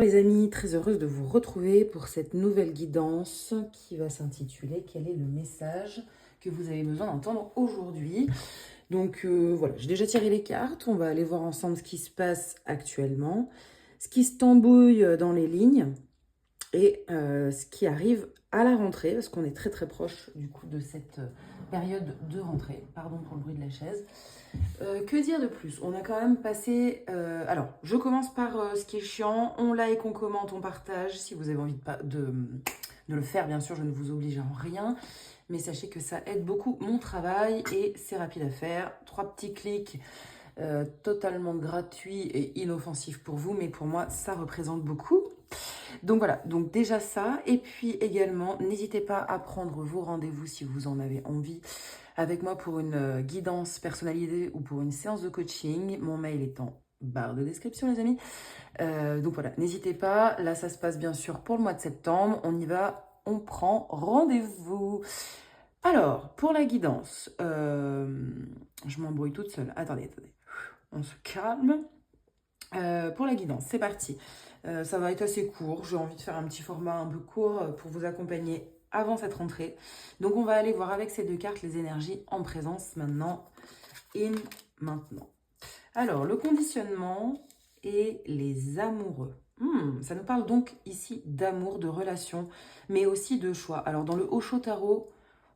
Les amis, très heureuse de vous retrouver pour cette nouvelle guidance qui va s'intituler Quel est le message que vous avez besoin d'entendre aujourd'hui? Donc voilà, j'ai déjà tiré les cartes, on va aller voir ensemble ce qui se passe actuellement, ce qui se tambouille dans les lignes et ce qui arrive à la rentrée, parce qu'on est très très proche du coup de cette période de rentrée. Pardon pour le bruit de la chaise. Que dire de plus? On a quand même passé... alors, je commence par ce qui est chiant. On like, on commente, on partage. Si vous avez envie de le faire, bien sûr, je ne vous oblige en rien. Mais sachez que ça aide beaucoup mon travail et c'est rapide à faire. 3 petits clics totalement gratuits et inoffensifs pour vous. Mais pour moi, ça représente beaucoup. Donc voilà, donc déjà ça. Et puis également, n'hésitez pas à prendre vos rendez-vous si vous en avez envie avec moi pour une guidance personnalisée ou pour une séance de coaching. Mon mail est en barre de description, les amis. Donc voilà, n'hésitez pas. Là, ça se passe bien sûr pour le mois de septembre. On y va, on prend rendez-vous. Alors, pour la guidance, je m'embrouille toute seule. Attendez. On se calme. Pour la guidance, c'est parti. Ça va être assez court. J'ai envie de faire un petit format un peu court pour vous accompagner avant cette rentrée. Donc, on va aller voir avec ces 2 cartes les énergies en présence maintenant et maintenant. Alors, le conditionnement et les amoureux. Ça nous parle donc ici d'amour, de relation, mais aussi de choix. Alors, dans le Osho Tarot,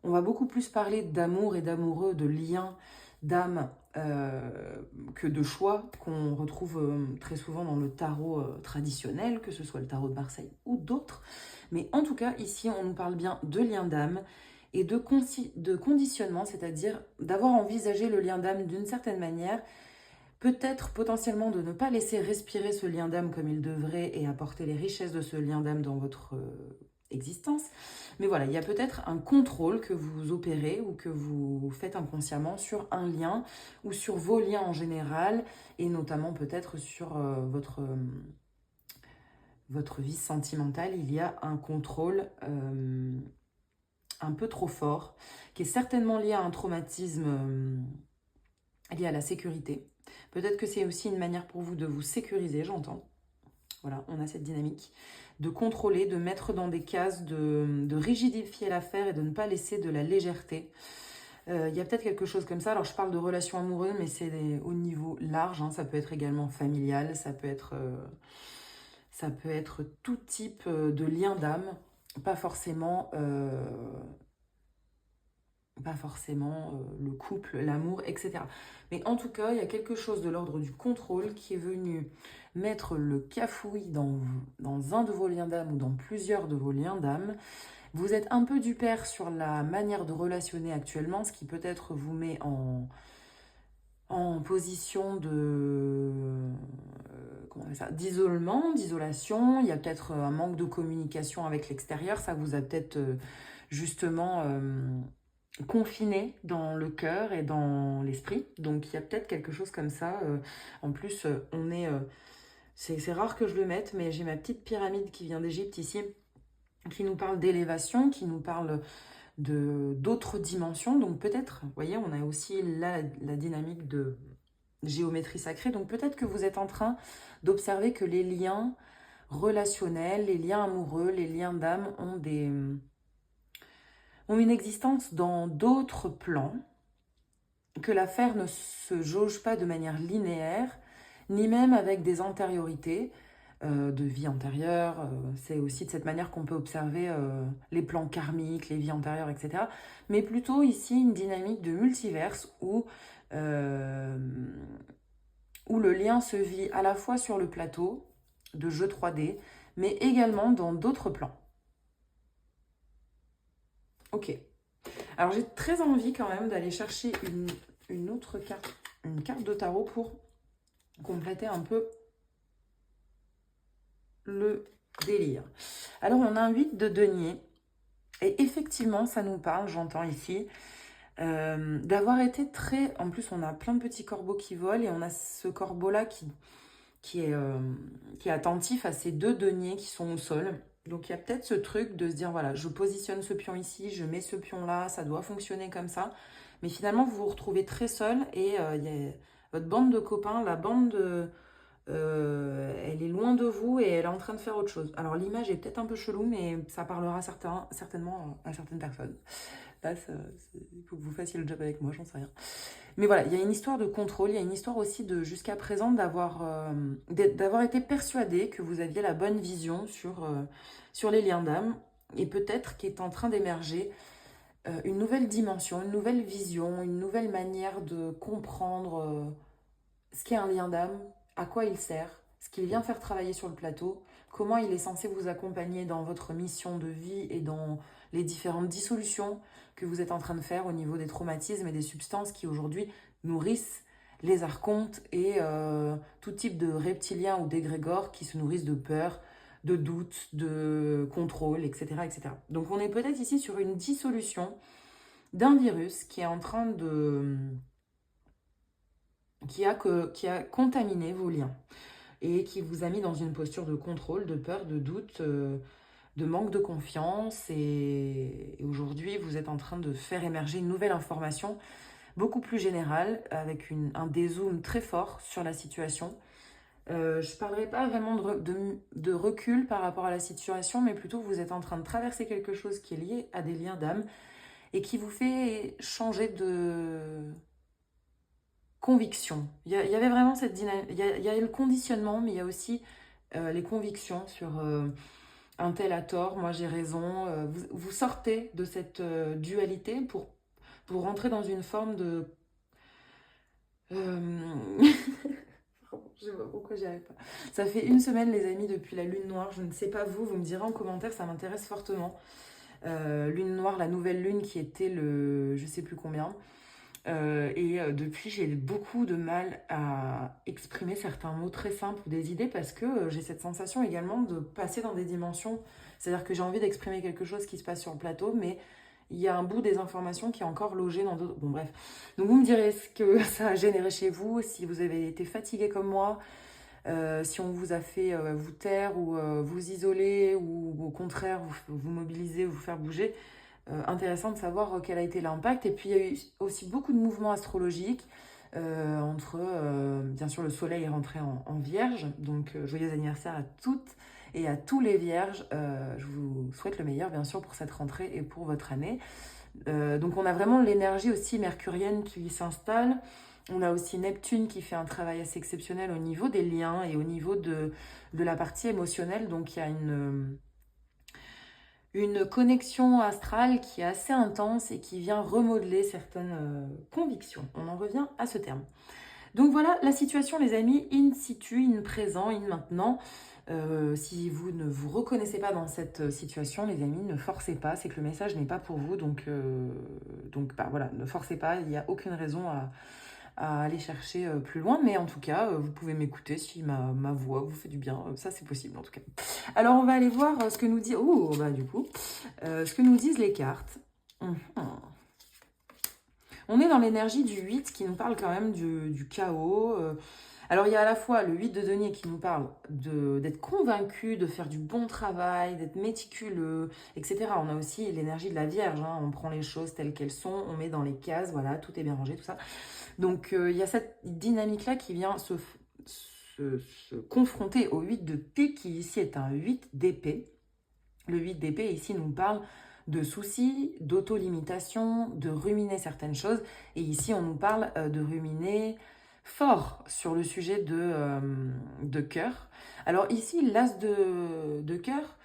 on va beaucoup plus parler d'amour et d'amoureux, de liens, d'âme, que de choix qu'on retrouve très souvent dans le tarot traditionnel, que ce soit le tarot de Marseille ou d'autres. Mais en tout cas, ici, on nous parle bien de lien d'âme et de conditionnement, c'est-à-dire d'avoir envisagé le lien d'âme d'une certaine manière, peut-être potentiellement de ne pas laisser respirer ce lien d'âme comme il devrait et apporter les richesses de ce lien d'âme dans votre existence. Mais voilà, il y a peut-être un contrôle que vous opérez ou que vous faites inconsciemment sur un lien ou sur vos liens en général et notamment peut-être sur votre vie sentimentale. Il y a un contrôle un peu trop fort qui est certainement lié à un traumatisme lié à la sécurité. Peut-être que c'est aussi une manière pour vous de vous sécuriser, j'entends. Voilà, on a cette dynamique de contrôler, de mettre dans des cases, de rigidifier l'affaire et de ne pas laisser de la légèreté. Il y a peut-être quelque chose comme ça. Alors, je parle de relations amoureuses, mais c'est au niveau large. Ça peut être également familial, ça peut être tout type de lien d'âme, pas forcément le couple, l'amour, etc. Mais en tout cas, il y a quelque chose de l'ordre du contrôle qui est venu mettre le cafouille dans un de vos liens d'âme ou dans plusieurs de vos liens d'âme. Vous êtes un peu du pair sur la manière de relationner actuellement, ce qui peut-être vous met en position d'isolement, d'isolation. Il y a peut-être un manque de communication avec l'extérieur. Ça vous a peut-être justement confiné dans le cœur et dans l'esprit. Donc il y a peut-être quelque chose comme ça. En plus, c'est rare que je le mette, mais j'ai ma petite pyramide qui vient d'Égypte ici, qui nous parle d'élévation, qui nous parle d'autres dimensions. Donc peut-être, vous voyez, on a aussi la dynamique de géométrie sacrée. Donc peut-être que vous êtes en train d'observer que les liens relationnels, les liens amoureux, les liens d'âme ont une existence dans d'autres plans, que l'affaire ne se jauge pas de manière linéaire, ni même avec des antériorités de vie antérieure. C'est aussi de cette manière qu'on peut observer les plans karmiques, les vies antérieures, etc. Mais plutôt ici une dynamique de multiverse où le lien se vit à la fois sur le plateau de jeu 3D, mais également dans d'autres plans. Ok. Alors j'ai très envie quand même d'aller chercher une autre carte, une carte de tarot pour compléter un peu le délire. Alors on a un 8 de denier et effectivement ça nous parle, j'entends ici, d'avoir été très... En plus on a plein de petits corbeaux qui volent et on a ce corbeau là qui est attentif à ces 2 deniers qui sont au sol. Donc il y a peut-être ce truc de se dire, voilà, je positionne ce pion ici, je mets ce pion là, ça doit fonctionner comme ça. Mais finalement, vous vous retrouvez très seul et il y a votre bande de copains, la bande elle est loin de vous et elle est en train de faire autre chose. Alors l'image est peut-être un peu chelou, mais ça parlera certainement à certaines personnes. Là, il faut que vous fassiez le job avec moi, j'en sais rien. Mais voilà, il y a une histoire de contrôle, il y a une histoire aussi de, jusqu'à présent, d'avoir été persuadé que vous aviez la bonne vision sur les liens d'âme, et peut-être qu'est en train d'émerger une nouvelle dimension, une nouvelle vision, une nouvelle manière de comprendre ce qu'est un lien d'âme, à quoi il sert, ce qu'il vient faire travailler sur le plateau, comment il est censé vous accompagner dans votre mission de vie et dans les différentes dissolutions que vous êtes en train de faire au niveau des traumatismes et des substances qui aujourd'hui nourrissent les archontes et tout type de reptiliens ou d'égrégores qui se nourrissent de peur, de doute, de contrôle, etc., etc. Donc on est peut-être ici sur une dissolution d'un virus qui est en train de... qui a contaminé vos liens et qui vous a mis dans une posture de contrôle, de peur, de doute, de manque de confiance. Et aujourd'hui, vous êtes en train de faire émerger une nouvelle information beaucoup plus générale, avec un dézoom très fort sur la situation. Je ne parlerai pas vraiment de recul par rapport à la situation, mais plutôt vous êtes en train de traverser quelque chose qui est lié à des liens d'âme et qui vous fait changer de conviction. Il y avait vraiment cette dynamique. Il y a le conditionnement, mais il y a aussi les convictions sur un tel a tort, moi j'ai raison. Vous sortez de cette dualité pour rentrer dans une forme de... Je sais pas pourquoi j'y arrive pas. Ça fait une semaine, les amis, depuis la lune noire. Je ne sais pas vous, vous me direz en commentaire, ça m'intéresse fortement. Lune noire, la nouvelle lune qui était le je sais plus combien. Depuis, j'ai beaucoup de mal à exprimer certains mots très simples ou des idées parce que j'ai cette sensation également de passer dans des dimensions. C'est-à-dire que j'ai envie d'exprimer quelque chose qui se passe sur le plateau, mais il y a un bout des informations qui est encore logé dans d'autres... Bon, bref. Donc, vous me direz ce que ça a généré chez vous, si vous avez été fatigué comme moi, si on vous a fait vous taire ou vous isoler ou au contraire vous mobiliser ou vous faire bouger. Intéressant de savoir quel a été l'impact. Et puis il y a eu aussi beaucoup de mouvements astrologiques entre, bien sûr, le soleil est rentré en vierge, donc joyeux anniversaire à toutes et à tous les vierges. Je vous souhaite le meilleur, bien sûr, pour cette rentrée et pour votre année. Donc on a vraiment l'énergie aussi mercurienne qui s'installe. On a aussi Neptune qui fait un travail assez exceptionnel au niveau des liens et au niveau de la partie émotionnelle. Donc il y a une connexion astrale qui est assez intense et qui vient remodeler certaines convictions. On en revient à ce terme. Donc voilà la situation, les amis, in situ, in présent, in maintenant. Si vous ne vous reconnaissez pas dans cette situation, les amis, ne forcez pas, c'est que le message n'est pas pour vous. Donc bah, voilà, ne forcez pas, il n'y a aucune raison à aller chercher plus loin, mais en tout cas, vous pouvez m'écouter si ma voix vous fait du bien, ça c'est possible en tout cas. Alors on va aller voir ce que nous dit, ce que nous disent les cartes. On est dans l'énergie du 8 qui nous parle quand même du chaos. Alors il y a à la fois le 8 de denier qui nous parle d'être convaincu, de faire du bon travail, d'être méticuleux, etc. On a aussi l'énergie de la Vierge, hein. On prend les choses telles qu'elles sont, on met dans les cases, voilà, tout est bien rangé, tout ça. Donc il y a cette dynamique-là qui vient se confronter au 8 de pique, qui ici est un 8 d'épée. Le 8 d'épée ici nous parle de soucis, d'auto-limitation, de ruminer certaines choses. Et ici, on nous parle de ruminer fort sur le sujet de cœur. Alors ici, l'as de cœur,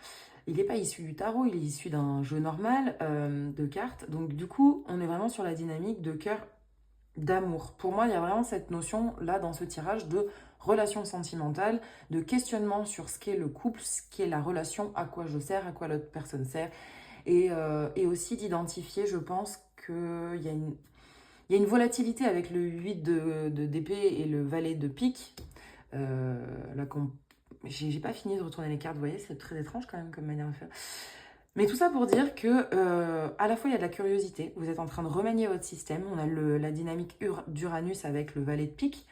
il n'est pas issu du tarot, il est issu d'un jeu normal de cartes. Donc du coup, on est vraiment sur la dynamique de cœur d'amour. Pour moi, il y a vraiment cette notion là dans ce tirage de relation sentimentale, de questionnement sur ce qu'est le couple, ce qu'est la relation, à quoi je sers, à quoi l'autre personne sert, et aussi d'identifier, je pense, qu'il y a une volatilité avec le 8 d'épée et le valet de pique. J'ai pas fini de retourner les cartes, vous voyez, c'est très étrange quand même comme manière de faire. Mais tout ça pour dire que à la fois il y a de la curiosité, vous êtes en train de remanier votre système, on a la dynamique d'Uranus avec le valet de pique,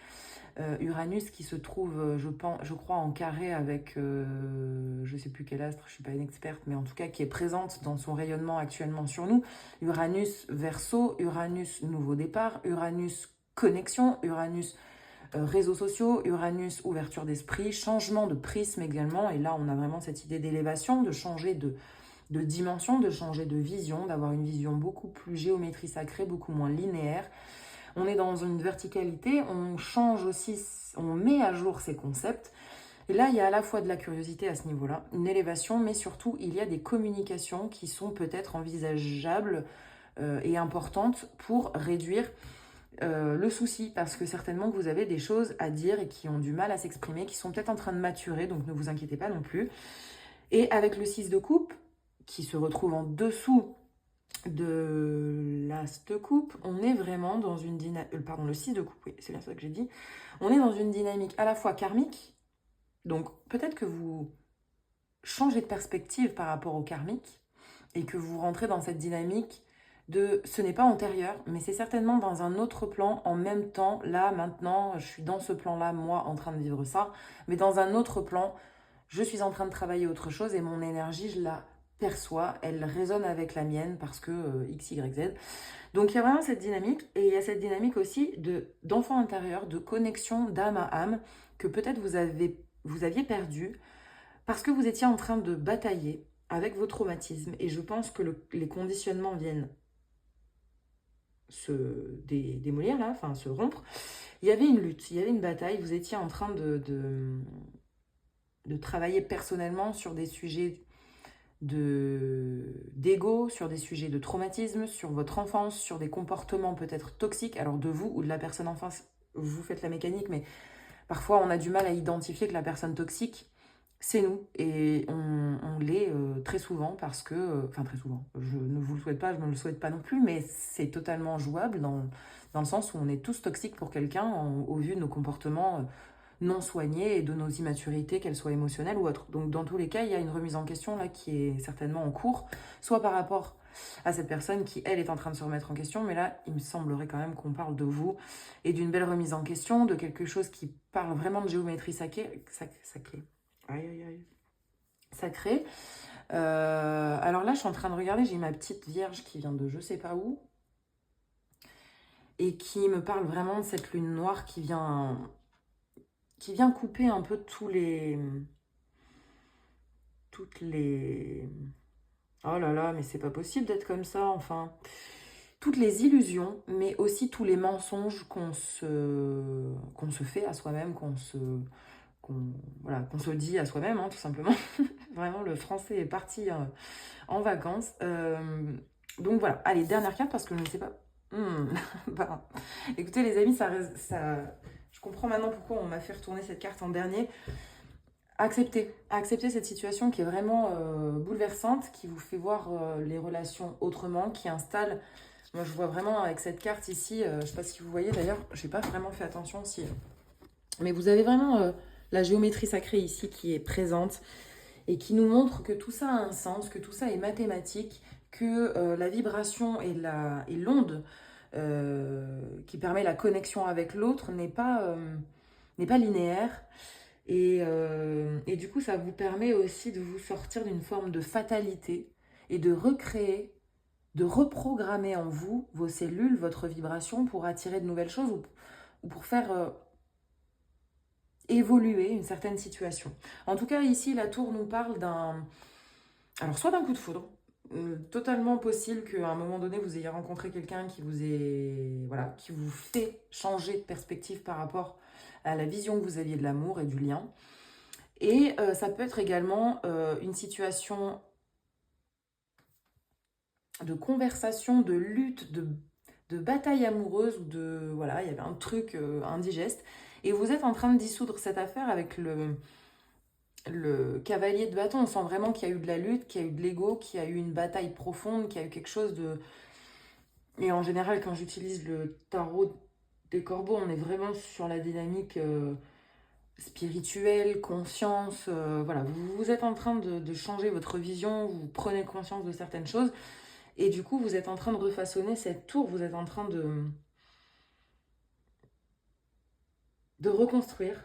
Uranus qui se trouve, je crois, en carré avec, je sais plus quel astre, je suis pas une experte, mais en tout cas qui est présente dans son rayonnement actuellement sur nous. Uranus Verseau, Uranus nouveau départ, Uranus connexion, Uranus réseaux sociaux, Uranus, ouverture d'esprit, changement de prisme également. Et là, on a vraiment cette idée d'élévation, de changer de dimension, de changer de vision, d'avoir une vision beaucoup plus géométrie sacrée, beaucoup moins linéaire. On est dans une verticalité, on change aussi, on met à jour ces concepts. Et là, il y a à la fois de la curiosité à ce niveau-là, une élévation, mais surtout, il y a des communications qui sont peut-être envisageables et importantes pour réduire le souci, parce que certainement que vous avez des choses à dire et qui ont du mal à s'exprimer, qui sont peut-être en train de maturer, donc ne vous inquiétez pas non plus. Et avec le 6 de coupe, qui se retrouve en dessous de l'as de coupe, on est vraiment dans une dynamique, pardon, le 6 de coupe, oui, c'est bien ça que j'ai dit, on est dans une dynamique à la fois karmique, donc peut-être que vous changez de perspective par rapport au karmique, et que vous rentrez dans cette dynamique de ce n'est pas antérieur, mais c'est certainement dans un autre plan en même temps. Là, maintenant, je suis dans ce plan-là, moi, en train de vivre ça, mais dans un autre plan, je suis en train de travailler autre chose et mon énergie, je la perçois, elle résonne avec la mienne parce que X, Y, Z. Donc il y a vraiment cette dynamique et il y a cette dynamique aussi d'enfant intérieur, de connexion d'âme à âme que peut-être vous aviez perdu parce que vous étiez en train de batailler avec vos traumatismes. Et je pense que les conditionnements viennent se démolir là, enfin se rompre. Il y avait une lutte, il y avait une bataille, vous étiez en train de travailler personnellement sur des sujets d'ego, sur des sujets de traumatisme, sur votre enfance, sur des comportements peut-être toxiques, alors de vous ou de la personne en face, vous faites la mécanique, mais parfois on a du mal à identifier que la personne toxique, c'est nous, et on l'est très souvent parce que, enfin très souvent, je ne vous le souhaite pas, je ne me le souhaite pas non plus, mais c'est totalement jouable dans le sens où on est tous toxiques pour quelqu'un au vu de nos comportements non soignées et de nos immaturités, qu'elles soient émotionnelles ou autres. Donc dans tous les cas, il y a une remise en question là qui est certainement en cours, soit par rapport à cette personne qui, elle, est en train de se remettre en question, mais là, il me semblerait quand même qu'on parle de vous et d'une belle remise en question, de quelque chose qui parle vraiment de géométrie sacrée. Aïe, aïe, aïe. Sacrée. Alors là, je suis en train de regarder, j'ai ma petite vierge qui vient de je sais pas où et qui me parle vraiment de cette lune noire qui vient couper un peu toutes les... Oh là là, mais c'est pas possible d'être comme ça, enfin. Toutes les illusions, mais aussi tous les mensonges qu'on se fait à soi-même, voilà, qu'on se dit à soi-même, hein, tout simplement. Vraiment, le français est parti en vacances. Donc voilà, allez, dernière carte parce que je ne sais pas. Bah, écoutez les amis, je comprends maintenant pourquoi on m'a fait retourner cette carte en dernier. Accepter cette situation qui est vraiment bouleversante, qui vous fait voir les relations autrement, qui installe. Moi, je vois vraiment avec cette carte ici, je ne sais pas si vous voyez d'ailleurs, je n'ai pas vraiment fait attention si. Mais vous avez vraiment la géométrie sacrée ici qui est présente et qui nous montre que tout ça a un sens, que tout ça est mathématique, que la vibration et l'onde qui permet la connexion avec l'autre n'est pas linéaire. Et du coup, ça vous permet aussi de vous sortir d'une forme de fatalité et de recréer, de reprogrammer en vous vos cellules, votre vibration pour attirer de nouvelles choses ou pour faire évoluer une certaine situation. En tout cas, ici, la tour nous parle alors soit d'un coup de foudre, totalement possible qu'à un moment donné, vous ayez rencontré quelqu'un qui qui vous fait changer de perspective par rapport à la vision que vous aviez de l'amour et du lien. Et ça peut être également une situation de conversation, de lutte, de bataille amoureuse, ou voilà, il y avait un truc indigeste. Et vous êtes en train de dissoudre cette affaire avec le cavalier de bâton. On sent vraiment qu'il y a eu de la lutte, qu'il y a eu de l'ego, qu'il y a eu une bataille profonde, qu'il y a eu quelque chose de... Et en général, quand j'utilise le tarot des corbeaux, on est vraiment sur la dynamique spirituelle, conscience. Voilà, vous êtes en train de changer votre vision, vous prenez conscience de certaines choses. Et du coup, vous êtes en train de refaçonner cette tour, vous êtes en train de reconstruire,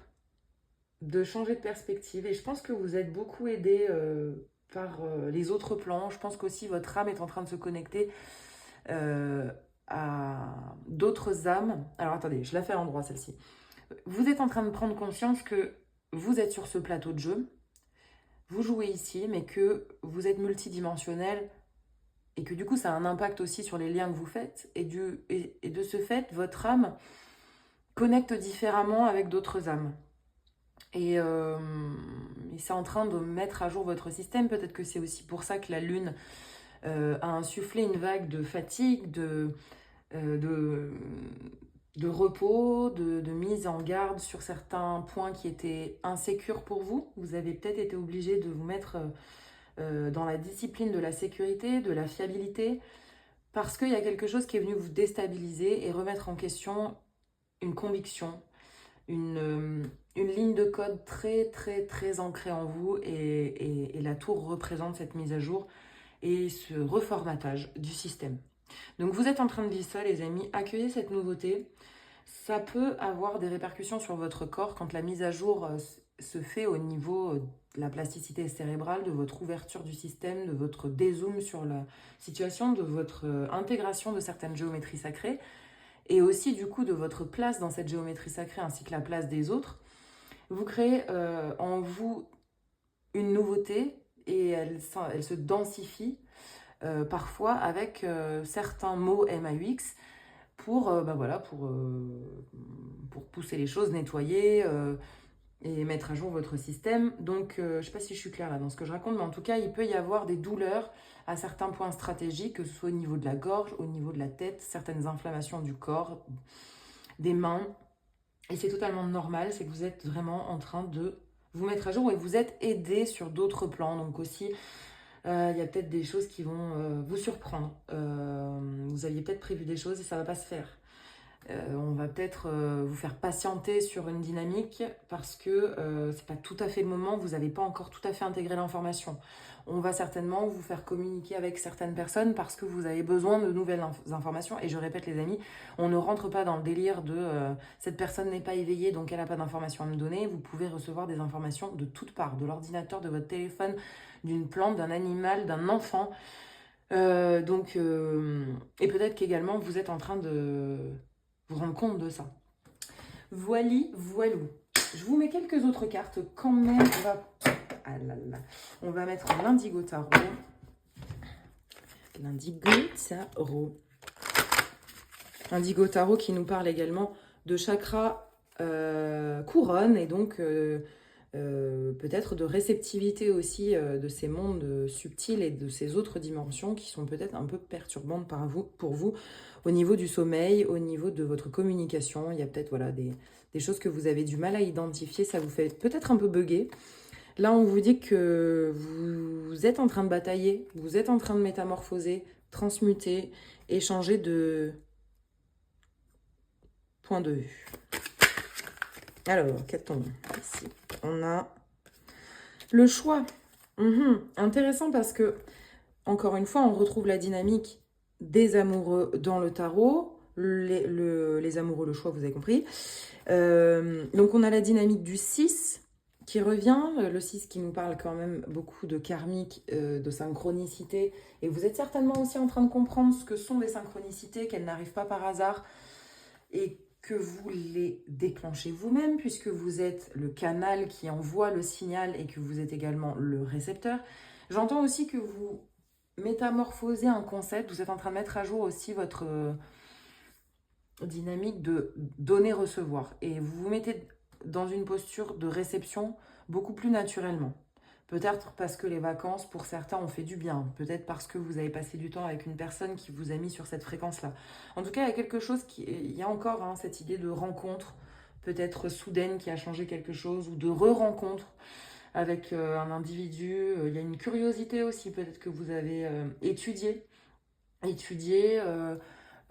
de changer de perspective. Et je pense que vous êtes beaucoup aidé par les autres plans. Je pense qu'aussi votre âme est en train de se connecter à d'autres âmes. Alors attendez, je la fais à l'endroit celle-ci. Vous êtes en train de prendre conscience que vous êtes sur ce plateau de jeu, vous jouez ici, mais que vous êtes multidimensionnel et que du coup, ça a un impact aussi sur les liens que vous faites. Et de ce fait, votre âme connecte différemment avec d'autres âmes. Et c'est en train de mettre à jour votre système. Peut-être que c'est aussi pour ça que la Lune a insufflé une vague de fatigue, euh, de, de repos, de mise en garde sur certains points qui étaient insécures pour vous. Vous avez peut-être été obligé de vous mettre dans la discipline de la sécurité, de la fiabilité, parce qu'il y a quelque chose qui est venu vous déstabiliser et remettre en question une conviction, une ligne de code très très très ancrée en vous et la tour représente cette mise à jour et ce reformatage du système. Donc vous êtes en train de vivre ça les amis, accueillez cette nouveauté. Ça peut avoir des répercussions sur votre corps quand la mise à jour se fait au niveau de la plasticité cérébrale, de votre ouverture du système, de votre dézoom sur la situation, de votre intégration de certaines géométries sacrées et aussi du coup de votre place dans cette géométrie sacrée ainsi que la place des autres. Vous créez en vous une nouveauté et elle se densifie parfois avec certains mots MAUX pour, pour pousser les choses, nettoyer et mettre à jour votre système. Donc, je ne sais pas si je suis claire là dans ce que je raconte, mais en tout cas, il peut y avoir des douleurs à certains points stratégiques, que ce soit au niveau de la gorge, au niveau de la tête, certaines inflammations du corps, des mains. Et c'est totalement normal, c'est que vous êtes vraiment en train de vous mettre à jour et vous êtes aidé sur d'autres plans. Donc aussi, il y a peut-être des choses qui vont vous surprendre. Vous aviez peut-être prévu des choses et ça ne va pas se faire. On va peut-être vous faire patienter sur une dynamique parce que c'est pas tout à fait le moment, vous n'avez pas encore tout à fait intégré l'information. On va certainement vous faire communiquer avec certaines personnes parce que vous avez besoin de nouvelles informations. Et je répète les amis, on ne rentre pas dans le délire de cette personne n'est pas éveillée donc elle n'a pas d'informations à me donner. Vous pouvez recevoir des informations de toutes parts, de l'ordinateur, de votre téléphone, d'une plante, d'un animal, d'un enfant. Et peut-être qu'également vous êtes en train de vous rendre compte de ça. Voili, voilou. Je vous mets quelques autres cartes quand même. On va mettre l'indigo tarot. L'indigo tarot. Indigo tarot qui nous parle également de chakra couronne et donc peut-être de réceptivité aussi de ces mondes subtils et de ces autres dimensions qui sont peut-être un peu perturbantes pour vous au niveau du sommeil, au niveau de votre communication. Il y a peut-être voilà, des choses que vous avez du mal à identifier, ça vous fait peut-être un peu bugger. Là, on vous dit que vous êtes en train de batailler, vous êtes en train de métamorphoser, transmuter et changer de point de vue. Alors, qu'a-t-on ici? On a le choix. Intéressant parce que, encore une fois, on retrouve la dynamique des amoureux dans le tarot. Les amoureux, le choix, vous avez compris. Donc, on a la dynamique du 6 qui revient. Le 6 qui nous parle quand même beaucoup de karmique, de synchronicité. Et vous êtes certainement aussi en train de comprendre ce que sont les synchronicités, qu'elles n'arrivent pas par hasard. Et que vous les déclenchez vous-même, puisque vous êtes le canal qui envoie le signal et que vous êtes également le récepteur. J'entends aussi que vous métamorphosez un concept, vous êtes en train de mettre à jour aussi votre dynamique de donner-recevoir. Et vous vous mettez dans une posture de réception beaucoup plus naturellement. Peut-être parce que les vacances, pour certains, ont fait du bien. Peut-être parce que vous avez passé du temps avec une personne qui vous a mis sur cette fréquence-là. En tout cas, il y a quelque chose il y a encore cette idée de rencontre, peut-être soudaine, qui a changé quelque chose, ou de re-rencontre avec un individu. Il y a une curiosité aussi, peut-être que vous avez étudié.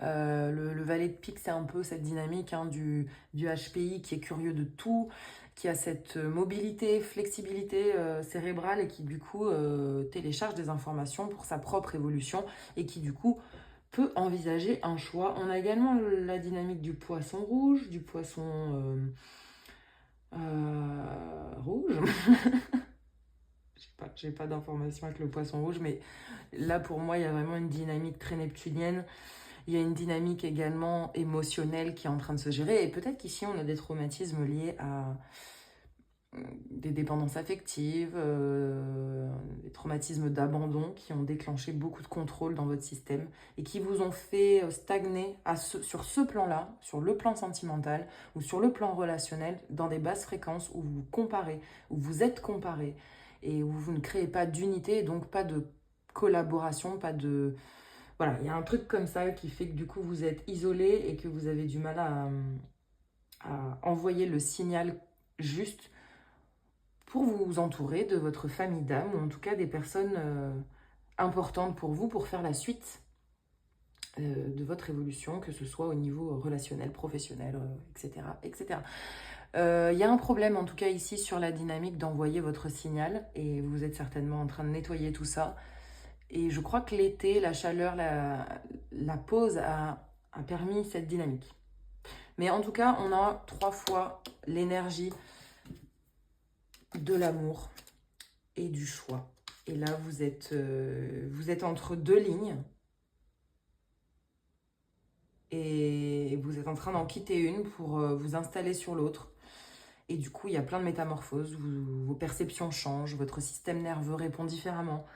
Le valet de pique, c'est un peu cette dynamique du HPI qui est curieux de tout, qui a cette mobilité, flexibilité cérébrale et qui du coup télécharge des informations pour sa propre évolution et qui du coup peut envisager un choix. On a également la dynamique du poisson rouge, du poisson rouge. J'ai pas d'informations avec le poisson rouge, mais là pour moi il y a vraiment une dynamique très neptunienne. Il y a une dynamique également émotionnelle qui est en train de se gérer. Et peut-être qu'ici, on a des traumatismes liés à des dépendances affectives, des traumatismes d'abandon qui ont déclenché beaucoup de contrôle dans votre système et qui vous ont fait stagner sur ce plan-là, sur le plan sentimental ou sur le plan relationnel, dans des basses fréquences où vous vous comparez, où vous êtes comparé et où vous ne créez pas d'unité et donc pas de collaboration, pas de... Voilà, il y a un truc comme ça qui fait que du coup vous êtes isolé et que vous avez du mal à envoyer le signal juste pour vous entourer de votre famille d'âme, ou en tout cas des personnes importantes pour vous, pour faire la suite de votre évolution, que ce soit au niveau relationnel, professionnel, etc. etc. Il y a un problème en tout cas ici sur la dynamique d'envoyer votre signal, et vous êtes certainement en train de nettoyer tout ça. Et je crois que l'été, la chaleur, la pause a permis cette dynamique. Mais en tout cas, on a 3 fois l'énergie de l'amour et du choix. Et là, vous êtes entre 2 lignes. Et vous êtes en train d'en quitter une pour vous installer sur l'autre. Et du coup, il y a plein de métamorphoses. Vos perceptions changent. Votre système nerveux répond différemment.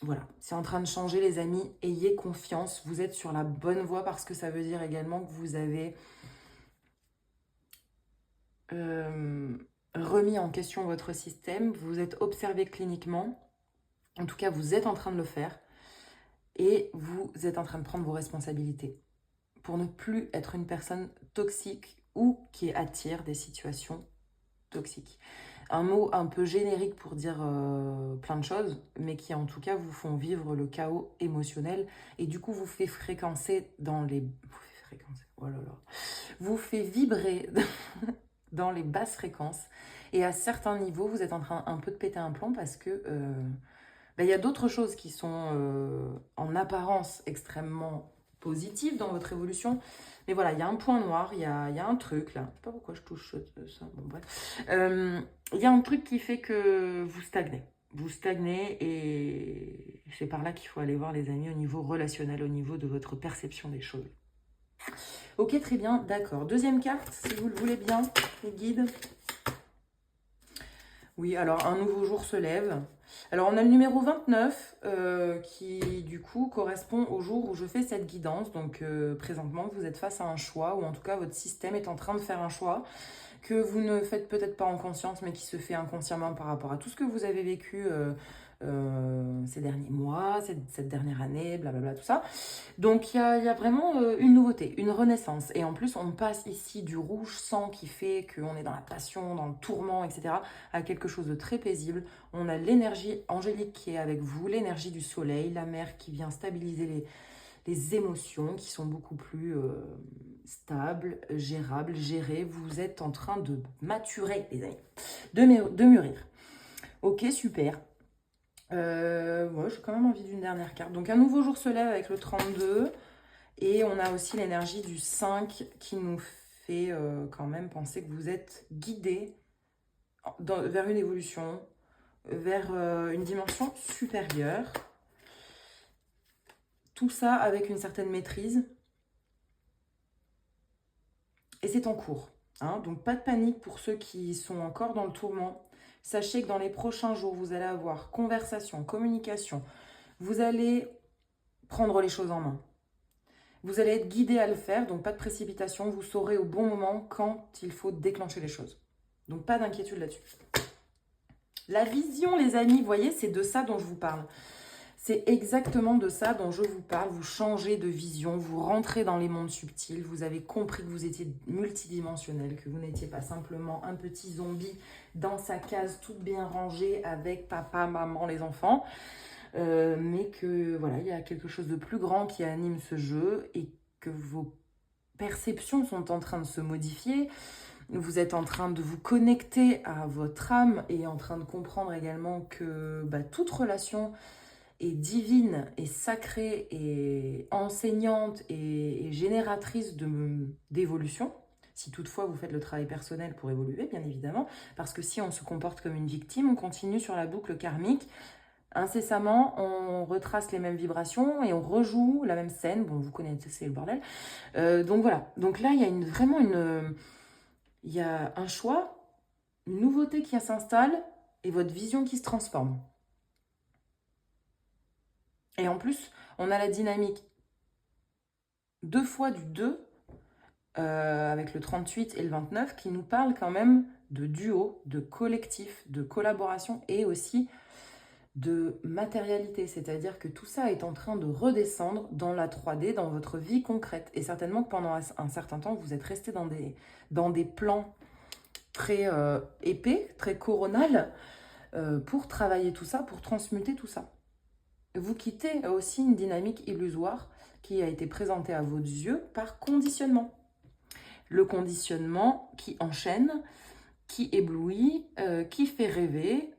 Voilà, c'est en train de changer, les amis. Ayez confiance. Vous êtes sur la bonne voie parce que ça veut dire également que vous avez... remis en question votre système, vous êtes observé cliniquement, en tout cas vous êtes en train de le faire, et vous êtes en train de prendre vos responsabilités pour ne plus être une personne toxique ou qui attire des situations toxiques. Un mot un peu générique pour dire plein de choses, mais qui en tout cas vous font vivre le chaos émotionnel et du coup vous fait fréquencer dans les... Oh là là. Vous fait vibrer dans les basses fréquences. Et à certains niveaux, vous êtes en train un peu de péter un plomb parce que y a d'autres choses qui sont en apparence extrêmement positives dans votre évolution. Mais voilà, il y a un point noir, il y a un truc là. Je sais pas pourquoi je touche ça. Bon, bref. Il y a un truc qui fait que vous stagnez. Vous stagnez et c'est par là qu'il faut aller voir, les amis, au niveau relationnel, au niveau de votre perception des choses. Ok, très bien, d'accord. Deuxième carte, si vous le voulez bien, les guides. Oui, alors un nouveau jour se lève. Alors on a le numéro 29 qui du coup correspond au jour où je fais cette guidance. Donc présentement vous êtes face à un choix, ou en tout cas votre système est en train de faire un choix que vous ne faites peut-être pas en conscience, mais qui se fait inconsciemment par rapport à tout ce que vous avez vécu ces derniers mois, cette dernière année, blablabla, tout ça. Donc il y a vraiment une nouveauté, une renaissance. Et en plus, on passe ici du rouge sang qui fait qu'on est dans la passion, dans le tourment, etc., à quelque chose de très paisible. On a l'énergie angélique qui est avec vous, l'énergie du soleil, la mer qui vient stabiliser les émotions qui sont beaucoup plus stables, gérables, gérées. Vous êtes en train de maturer, les amis, de mûrir. Ok, super. Ouais, j'ai quand même envie d'une dernière carte. Donc un nouveau jour se lève avec le 32. Et on a aussi l'énergie du 5 qui nous fait quand même penser que vous êtes guidé vers une évolution, vers une dimension supérieure. Tout ça avec une certaine maîtrise. Et c'est en cours. Hein, donc pas de panique pour ceux qui sont encore dans le tourment. Sachez que dans les prochains jours, vous allez avoir conversation, communication. Vous allez prendre les choses en main. Vous allez être guidé à le faire, donc pas de précipitation. Vous saurez au bon moment quand il faut déclencher les choses. Donc pas d'inquiétude là-dessus. La vision, les amis, vous voyez, c'est de ça dont je vous parle. C'est exactement de ça dont je vous parle. Vous changez de vision, vous rentrez dans les mondes subtils. Vous avez compris que vous étiez multidimensionnel, que vous n'étiez pas simplement un petit zombie dans sa case toute bien rangée avec papa, maman, les enfants. Mais que voilà, il y a quelque chose de plus grand qui anime ce jeu et que vos perceptions sont en train de se modifier. Vous êtes en train de vous connecter à votre âme et en train de comprendre également que toute relation est divine et sacrée et enseignante et génératrice d'évolution. Si toutefois vous faites le travail personnel pour évoluer, bien évidemment, parce que si on se comporte comme une victime, on continue sur la boucle karmique Incessamment, on retrace les mêmes vibrations et on rejoue la même scène. Bon, vous connaissez, c'est le bordel. Donc voilà. Donc là, il y a il y a un choix, une nouveauté qui s'installe et votre vision qui se transforme. Et en plus, on a la dynamique 2 fois du 2 avec le 38 et le 29 qui nous parle quand même de duo, de collectif, de collaboration et aussi de matérialité. C'est-à-dire que tout ça est en train de redescendre dans la 3D, dans votre vie concrète. Et certainement que pendant un certain temps, vous êtes resté dans des plans très épais, très coronal, pour travailler tout ça, pour transmuter tout ça. Vous quittez aussi une dynamique illusoire qui a été présentée à vos yeux par conditionnement. Le conditionnement qui enchaîne, qui éblouit, qui fait rêver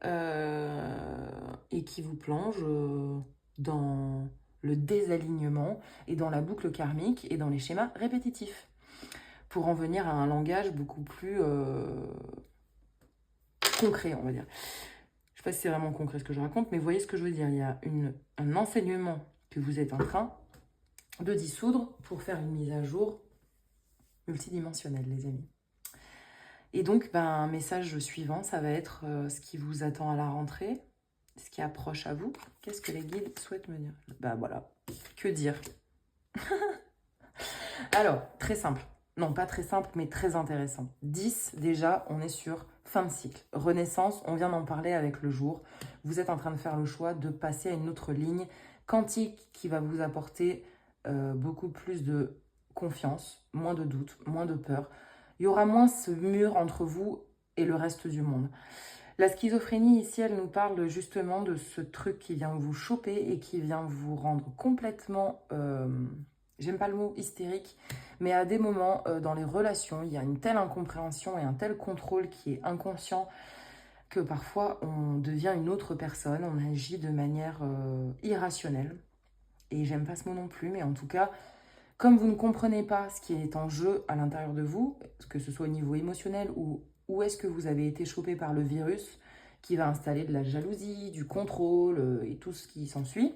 et qui vous plonge dans le désalignement et dans la boucle karmique et dans les schémas répétitifs pour en venir à un langage beaucoup plus concret, on va dire. Je ne sais pas si c'est vraiment concret ce que je raconte, mais vous voyez ce que je veux dire. Il y a un enseignement que vous êtes en train de dissoudre pour faire une mise à jour multidimensionnelle, les amis. Et donc, un message suivant, ça va être ce qui vous attend à la rentrée, ce qui approche à vous. Qu'est-ce que les guides souhaitent me dire? Voilà, que dire? Alors, très simple. Non, pas très simple, mais très intéressant. 10, déjà, on est sur fin de cycle. Renaissance, on vient d'en parler avec le jour. Vous êtes en train de faire le choix de passer à une autre ligne quantique qui va vous apporter beaucoup plus de confiance, moins de doute, moins de peur. Il y aura moins ce mur entre vous et le reste du monde. La schizophrénie, ici, elle nous parle justement de ce truc qui vient vous choper et qui vient vous rendre complètement, j'aime pas le mot hystérique, mais à des moments dans les relations, il y a une telle incompréhension et un tel contrôle qui est inconscient que parfois on devient une autre personne, on agit de manière irrationnelle. Et j'aime pas ce mot non plus, mais en tout cas, comme vous ne comprenez pas ce qui est en jeu à l'intérieur de vous, que ce soit au niveau émotionnel ou où est-ce que vous avez été chopé par le virus qui va installer de la jalousie, du contrôle et tout ce qui s'ensuit,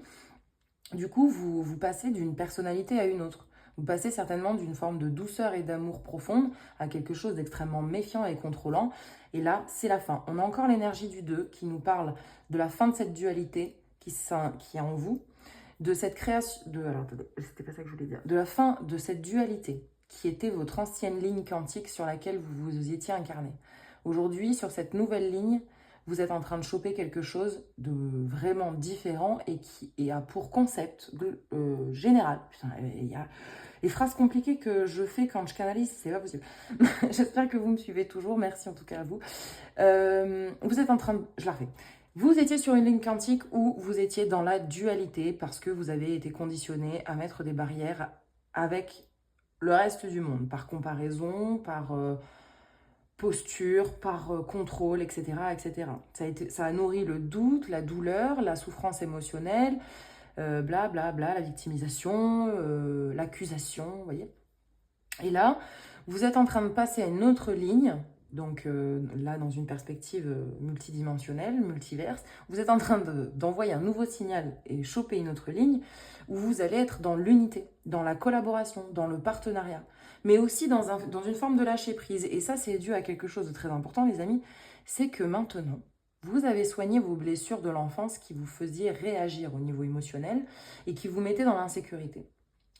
du coup, vous passez d'une personnalité à une autre. Vous passez certainement d'une forme de douceur et d'amour profonde à quelque chose d'extrêmement méfiant et contrôlant. Et là, c'est la fin. On a encore l'énergie du 2 qui nous parle de la fin de cette dualité qui est en vous, de cette création, c'était pas ça que je voulais dire, de la fin de cette dualité qui était votre ancienne ligne quantique sur laquelle vous vous étiez incarné. Aujourd'hui, sur cette nouvelle ligne, vous êtes en train de choper quelque chose de vraiment différent et qui a pour concept général. Putain, il y a les phrases compliquées que je fais quand je canalise, c'est pas possible. J'espère que vous me suivez toujours, merci en tout cas à vous. Vous êtes en train de... Je la refais. Vous étiez sur une ligne quantique où vous étiez dans la dualité parce que vous avez été conditionné à mettre des barrières avec le reste du monde, par comparaison, par posture, par contrôle, etc., etc. Ça a nourri le doute, la douleur, la souffrance émotionnelle, la victimisation, l'accusation, vous voyez. Et là, vous êtes en train de passer à une autre ligne. Donc là, dans une perspective multidimensionnelle, multiverse, vous êtes en train d'envoyer un nouveau signal et choper une autre ligne où vous allez être dans l'unité, dans la collaboration, dans le partenariat, mais aussi dans une forme de lâcher prise. Et ça, c'est dû à quelque chose de très important, les amis, c'est que maintenant, vous avez soigné vos blessures de l'enfance qui vous faisaient réagir au niveau émotionnel et qui vous mettaient dans l'insécurité.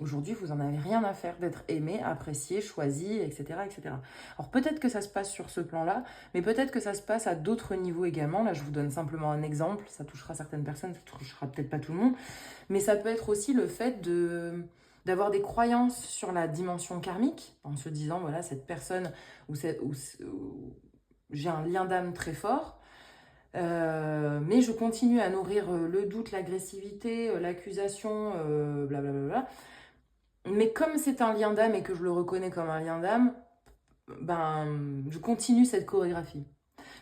Aujourd'hui, vous n'en avez rien à faire d'être aimé, apprécié, choisi, etc., etc. Alors peut-être que ça se passe sur ce plan-là, mais peut-être que ça se passe à d'autres niveaux également. Là, je vous donne simplement un exemple. Ça touchera certaines personnes, ça touchera peut-être pas tout le monde. Mais ça peut être aussi le fait d'avoir des croyances sur la dimension karmique, en se disant, voilà, cette personne où j'ai un lien d'âme très fort, mais je continue à nourrir le doute, l'agressivité, l'accusation, blablabla. Mais comme c'est un lien d'âme et que je le reconnais comme un lien d'âme, je continue cette chorégraphie.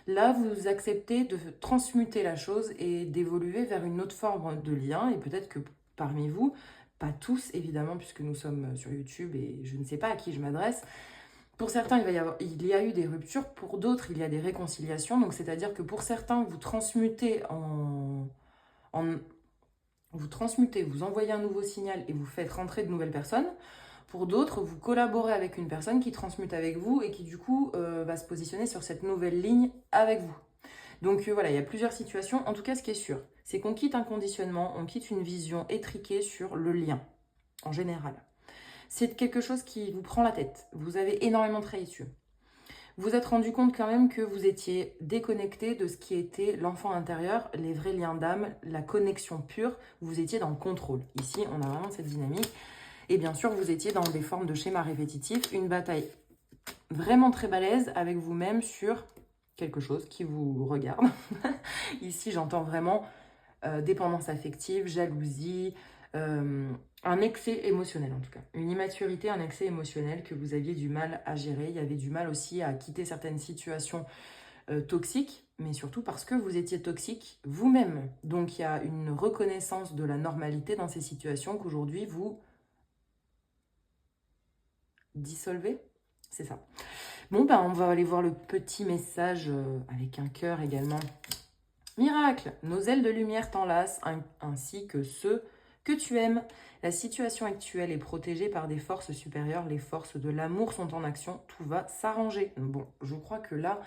Là, vous acceptez de transmuter la chose et d'évoluer vers une autre forme de lien. Et peut-être que parmi vous, pas tous évidemment, puisque nous sommes sur YouTube et je ne sais pas à qui je m'adresse, pour certains, il y a eu des ruptures, pour d'autres, il y a des réconciliations. Donc, c'est-à-dire que pour certains, vous transmutez en vous transmutez, vous envoyez un nouveau signal et vous faites rentrer de nouvelles personnes. Pour d'autres, vous collaborez avec une personne qui transmute avec vous et qui du coup va se positionner sur cette nouvelle ligne avec vous. Donc voilà, il y a plusieurs situations. En tout cas, ce qui est sûr, c'est qu'on quitte un conditionnement, on quitte une vision étriquée sur le lien, en général. C'est quelque chose qui vous prend la tête. Vous avez énormément travaillé dessus. Vous vous êtes rendu compte quand même que vous étiez déconnecté de ce qui était l'enfant intérieur, les vrais liens d'âme, la connexion pure. Vous étiez dans le contrôle. Ici, on a vraiment cette dynamique. Et bien sûr, vous étiez dans des formes de schémas répétitifs, une bataille vraiment très balèze avec vous-même sur quelque chose qui vous regarde. Ici, j'entends vraiment dépendance affective, jalousie, un excès émotionnel en tout cas. Une immaturité, un excès émotionnel que vous aviez du mal à gérer. Il y avait du mal aussi à quitter certaines situations toxiques, mais surtout parce que vous étiez toxique vous-même. Donc il y a une reconnaissance de la normalité dans ces situations qu'aujourd'hui vous dissolvez. C'est ça. Bon, ben, on va aller voir le petit message avec un cœur également. Miracle, nos ailes de lumière t'enlacent, ainsi que ceux que tu aimes. La situation actuelle est protégée par des forces supérieures. Les forces de l'amour sont en action. Tout va s'arranger. Bon, je crois que là,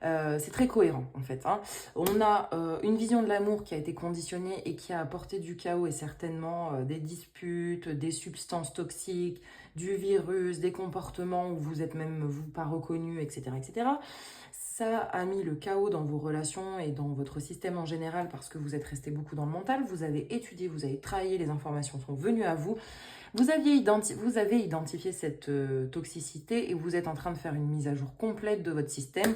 c'est très cohérent en fait. Hein. On a une vision de l'amour qui a été conditionnée et qui a apporté du chaos et certainement des disputes, des substances toxiques, du virus, des comportements où vous êtes même vous pas reconnu, etc., etc. Ça a mis le chaos dans vos relations et dans votre système en général parce que vous êtes resté beaucoup dans le mental. Vous avez étudié, vous avez travaillé, les informations sont venues à vous. Vous avez identifié cette toxicité et vous êtes en train de faire une mise à jour complète de votre système.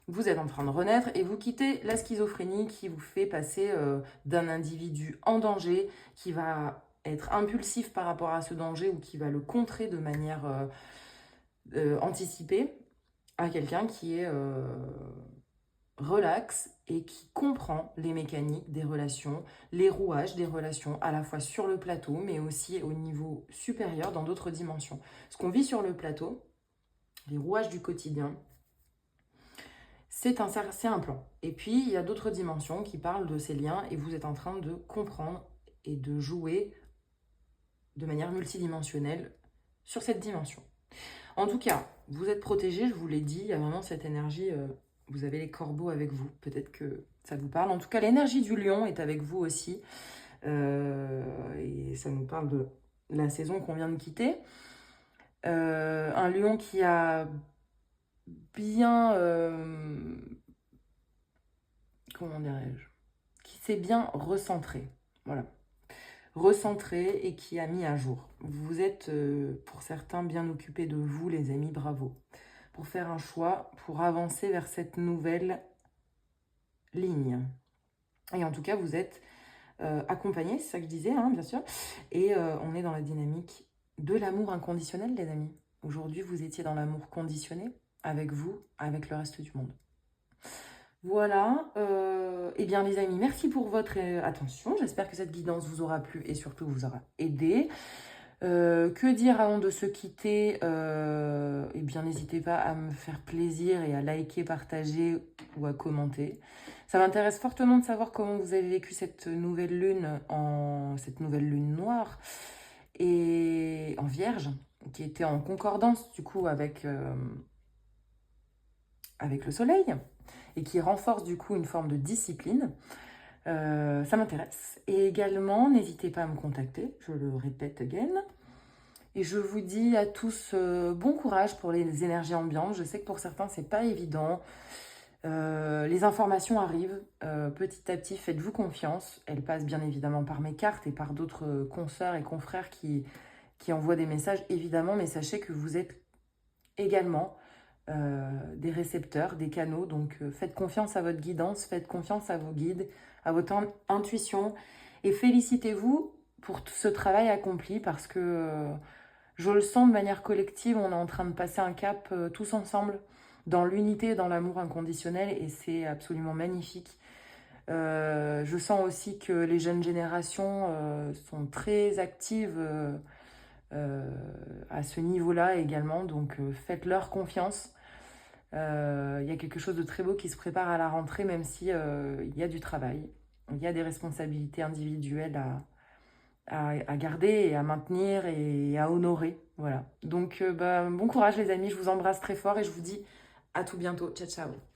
Vous êtes en train de renaître et vous quittez la schizophrénie qui vous fait passer d'un individu en danger, qui va être impulsif par rapport à ce danger ou qui va le contrer de manière anticipée, à quelqu'un qui est relax et qui comprend les mécaniques des relations, les rouages des relations, à la fois sur le plateau, mais aussi au niveau supérieur, dans d'autres dimensions. Ce qu'on vit sur le plateau, les rouages du quotidien, c'est un plan. Et puis, il y a d'autres dimensions qui parlent de ces liens et vous êtes en train de comprendre et de jouer de manière multidimensionnelle sur cette dimension. En tout cas, vous êtes protégé, je vous l'ai dit, il y a vraiment cette énergie, vous avez les corbeaux avec vous, peut-être que ça vous parle. En tout cas, l'énergie du lion est avec vous aussi, et ça nous parle de la saison qu'on vient de quitter. Un lion qui a bien, comment dirais-je, qui s'est bien recentré, voilà. Recentré et qui a mis à jour. Vous êtes, pour certains, bien occupés de vous, les amis, bravo. Pour faire un choix, pour avancer vers cette nouvelle ligne. Et en tout cas, vous êtes accompagnés, c'est ça que je disais, hein, bien sûr. Et on est dans la dynamique de l'amour inconditionnel, les amis. Aujourd'hui, vous étiez dans l'amour conditionné, avec vous, avec le reste du monde. Voilà, eh bien les amis, merci pour votre attention. J'espère que cette guidance vous aura plu et surtout vous aura aidé. Que dire avant de se quitter? Eh bien, n'hésitez pas à me faire plaisir et à liker, partager ou à commenter. Ça m'intéresse fortement de savoir comment vous avez vécu cette nouvelle lune noire et en Vierge, qui était en concordance du coup avec le Soleil et qui renforce du coup une forme de discipline. Ça m'intéresse. Et également, n'hésitez pas à me contacter, je le répète again. Et je vous dis à tous bon courage pour les énergies ambiantes. Je sais que pour certains, c'est pas évident. Les informations arrivent petit à petit, faites-vous confiance. Elles passent bien évidemment par mes cartes et par d'autres consoeurs et confrères qui envoient des messages, évidemment, mais sachez que vous êtes également des récepteurs, des canaux. Donc faites confiance à votre guidance, faites confiance à vos guides, à votre intuition et félicitez-vous pour tout ce travail accompli parce que je le sens de manière collective, on est en train de passer un cap tous ensemble dans l'unité et dans l'amour inconditionnel et c'est absolument magnifique. Je sens aussi que les jeunes générations sont très actives à ce niveau-là également, donc faites-leur confiance. Il y a quelque chose de très beau qui se prépare à la rentrée, même si il y a du travail. il y a des responsabilités individuelles à garder et à maintenir et à honorer. Voilà. Donc, bon courage les amis, je vous embrasse très fort et je vous dis à tout bientôt. Ciao, ciao.